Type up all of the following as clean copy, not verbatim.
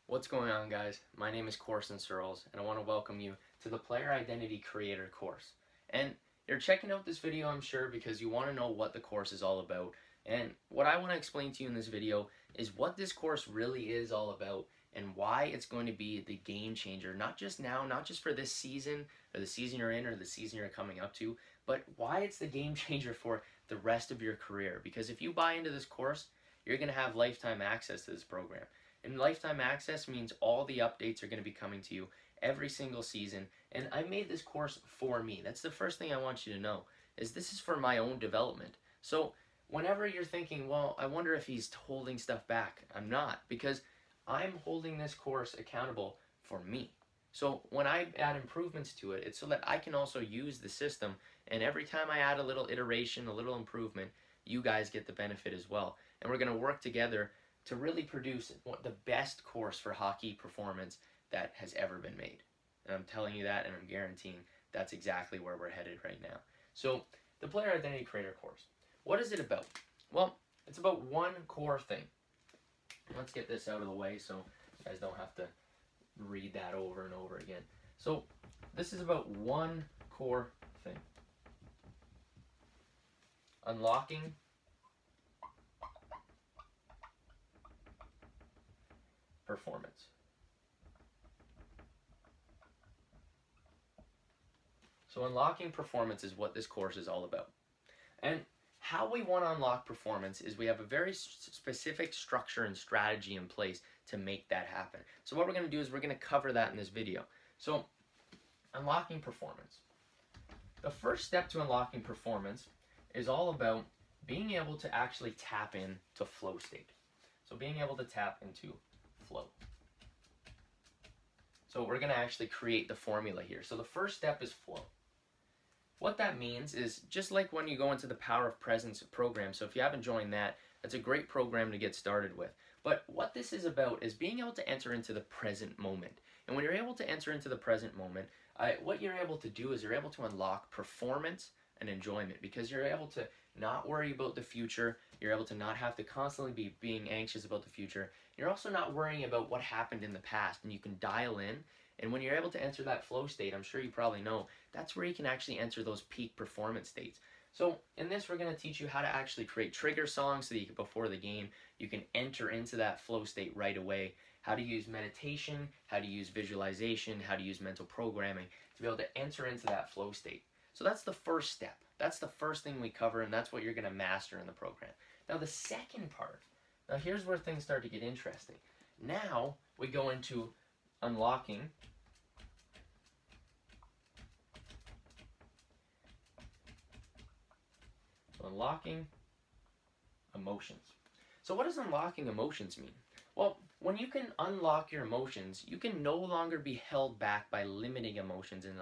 What's going on, guys? My name is Corson Searles, and I want to welcome you to the Player Identity Creator course. And you're checking out this video, I'm sure, because you want to know what the course is all about. And what I want to explain to you in this video is what this course really is all about and why it's going to be the game changer, not just now, not just for this season, or the season you're in, or the season you're coming up to, but why it's the game changer for the rest of your career. Because if you buy into this course, you're going to have lifetime access to this program. And lifetime access means all the updates are going to be coming to you every single season. And I made this course for me. That's the first thing I want you to know, is this is for my own development. So whenever you're thinking, well, I wonder if he's holding stuff back, I'm not, because I'm holding this course accountable for me. So when I add improvements to it, it's so that I can also use the system, and every time I add a little iteration, a little improvement, you guys get the benefit as well. And we're going to work together to really produce the best course for hockey performance that has ever been made. And I'm telling you that, and I'm guaranteeing that's exactly where we're headed right now. So the Player Identity Creator course, what is it about? Well, it's about one core thing. Let's get this out of the way so you guys don't have to read that over and over again. So this is about one core thing. Unlocking performance. So unlocking performance is what this course is all about. And how we want to unlock performance is we have a very specific structure and strategy in place to make that happen. So what we're going to do is we're going to cover that in this video. So unlocking performance. The first step to unlocking performance is all about being able to actually tap into flow state. So being able to tap into flow. So we're going to actually create the formula here. So the first step is flow. What that means is just like when you go into the Power of Presence program, so if you haven't joined that, that's a great program to get started with. But what this is about is being able to enter into the present moment. And when you're able to enter into the present moment, what you're able to do is you're able to unlock performance and enjoyment, because you're able to not worry about the future. You're able to not have to constantly be being anxious about the future. You're also not worrying about what happened in the past, and you can dial in. And when you're able to enter that flow state, I'm sure you probably know, that's where you can actually enter those peak performance states. So in this, we're going to teach you how to actually create trigger songs so that you can, before the game, you can enter into that flow state right away. How to use meditation, how to use visualization, how to use mental programming to be able to enter into that flow state. So that's the first step. That's the first thing we cover, and that's what you're going to master in the program. Now the second part, now here's where things start to get interesting. Now we go into unlocking emotions. So what does unlocking emotions mean? Well, when you can unlock your emotions, you can no longer be held back by limiting emotions and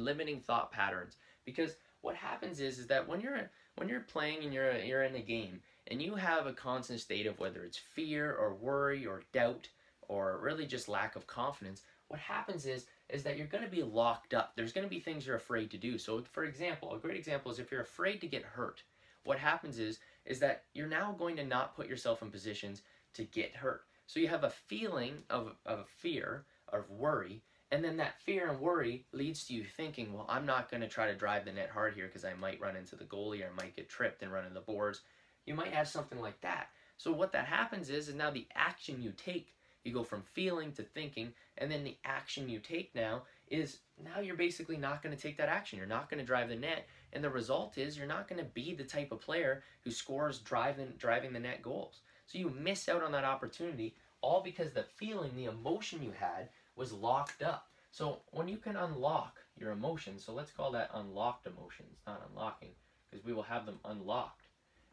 limiting thought patterns. Because what happens is that when you're playing and you're in a game and you have a constant state of whether it's fear or worry or doubt or really just lack of confidence, what happens is that you're going to be locked up. There's going to be things you're afraid to do. So for example, a great example is if you're afraid to get hurt, what happens is that you're now going to not put yourself in positions to get hurt. So you have a feeling of fear, of worry, and then that fear and worry leads to you thinking, well, I'm not going to try to drive the net hard here because I might run into the goalie or I might get tripped and run into the boards. You might have something like that. So what that happens is now the action you take, you go from feeling to thinking, and then the action you take now is now you're basically not going to take that action. You're not going to drive the net, and the result is you're not going to be the type of player who scores driving the net goals. So you miss out on that opportunity, all because the feeling, the emotion you had was locked up. So when you can unlock your emotions, so let's call that unlocked emotions, not unlocking, because we will have them unlocked.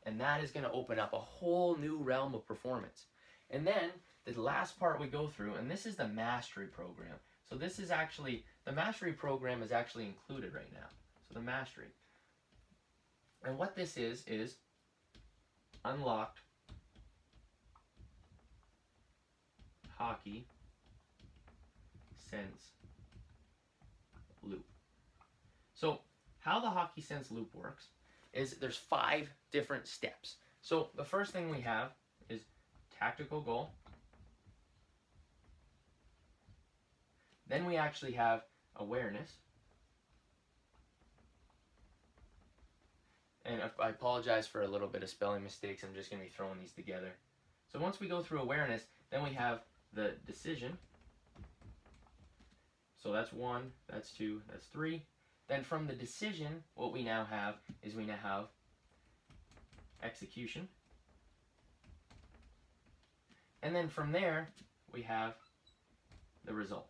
And that is going to open up a whole new realm of performance. And then the last part we go through, and this is the mastery program. So this is actually, the mastery program is actually included right now. So the mastery. And what this is unlocked hockey sense loop. So how the hockey sense loop works is there's 5 different steps. So the first thing we have is tactical goal, Then we actually have awareness. And I apologize for a little bit of spelling mistakes. I'm just going to be throwing these together. So once we go through awareness, then we have the decision. So that's 1, that's 2, that's 3. Then from the decision, what we now have is we now have execution. And then from there, we have the result.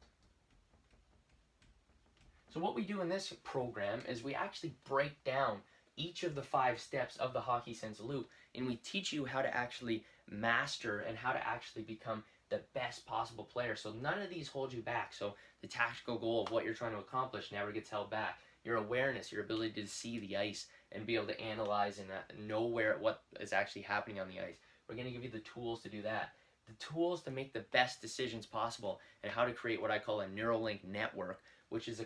So what we do in this program is we actually break down each of the 5 steps of the Hockey Sense loop, and we teach you how to actually master and how to actually become the best possible player. So none of these hold you back. So the tactical goal of what you're trying to accomplish never gets held back. Your awareness, your ability to see the ice and be able to analyze and know what is actually happening on the ice. We're going to give you the tools to do that. The tools to make the best decisions possible, and how to create what I call a Neuralink network, which is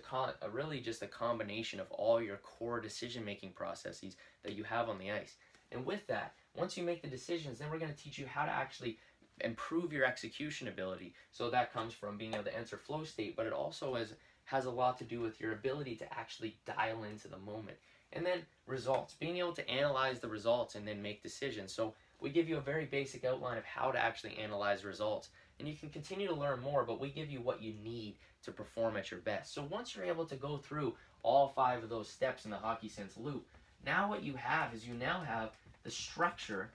really just a combination of all your core decision-making processes that you have on the ice. And with that, once you make the decisions, then we're going to teach you how to actually improve your execution ability. So that comes from being able to enter flow state, but it also has a lot to do with your ability to actually dial into the moment. And then results, being able to analyze the results and then make decisions. So we give you a very basic outline of how to actually analyze results. And you can continue to learn more, but we give you what you need to perform at your best. So once you're able to go through all 5 of those steps in the Hockey Sense loop, now what you have is you now have the structure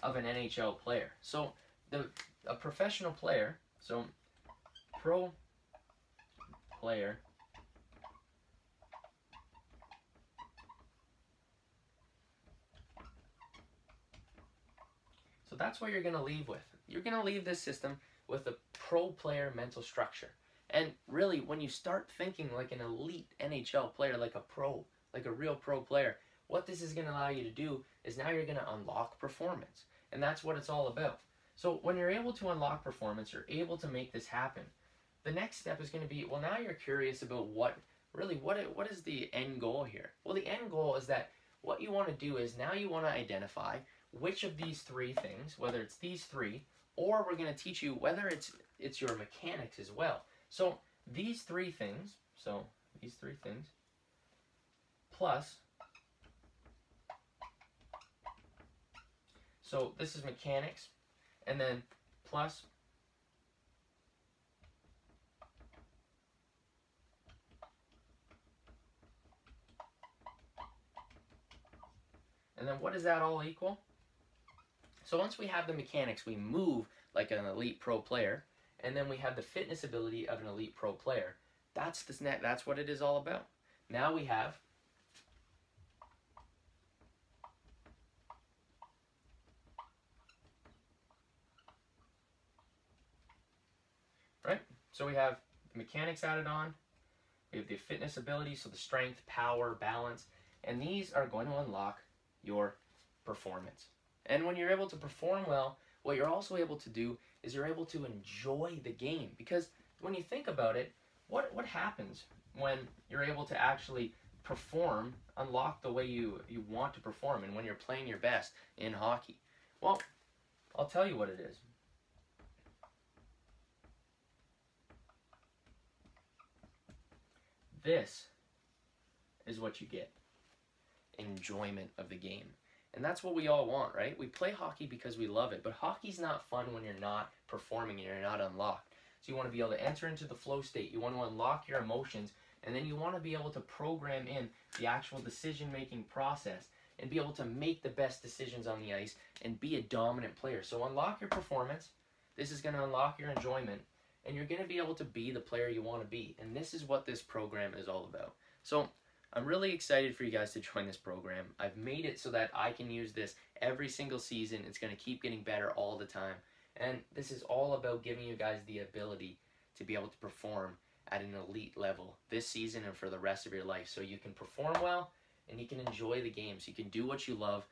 of an NHL player. So a professional player, so pro player, so that's what you're going to leave with. You're going to leave this system with a pro player mental structure. And really, when you start thinking like an elite NHL player, like a pro, like a real pro player, what this is going to allow you to do is now you're going to unlock performance. And that's what it's all about. So when you're able to unlock performance, you're able to make this happen. The next step is going to be, well, now you're curious about what is the end goal here? Well, the end goal is that what you want to do is now you want to identify which of these 3 things, whether it's these 3, or we're going to teach you whether it's your mechanics as well. So these 3 things, plus, so this is mechanics, and then plus and then what does that all equal? So once we have the mechanics, we move like an elite pro player, and then we have the fitness ability of an elite pro player. That's what it is all about. Now we have right? So we have the mechanics added on, we have the fitness ability, so the strength, power, balance, and these are going to unlock your performance. And when you're able to perform well, what you're also able to do is you're able to enjoy the game. Because when you think about it, what happens when you're able to actually perform, unlock the way you want to perform, and when you're playing your best in hockey? Well, I'll tell you what it is. This is what you get. Enjoyment of the game. And that's what we all want, right? We play hockey because we love it, but hockey's not fun when you're not performing and you're not unlocked. So you want to be able to enter into the flow state, you want to unlock your emotions, and then you want to be able to program in the actual decision-making process and be able to make the best decisions on the ice and be a dominant player. So unlock your performance, this is going to unlock your enjoyment, and you're going to be able to be the player you want to be. And this is what this program is all about. So I'm really excited for you guys to join this program. I've made it so that I can use this every single season. It's going to keep getting better all the time. And this is all about giving you guys the ability to be able to perform at an elite level this season and for the rest of your life. So you can perform well and you can enjoy the game. So you can do what you love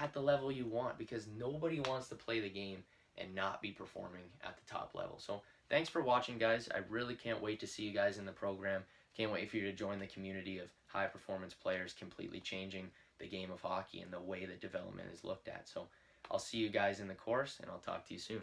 at the level you want, because nobody wants to play the game and not be performing at the top level. So thanks for watching, guys. I really can't wait to see you guys in the program. Can't wait for you to join the community of high performance players completely changing the game of hockey and the way that development is looked at. So I'll see you guys in the course, and I'll talk to you soon.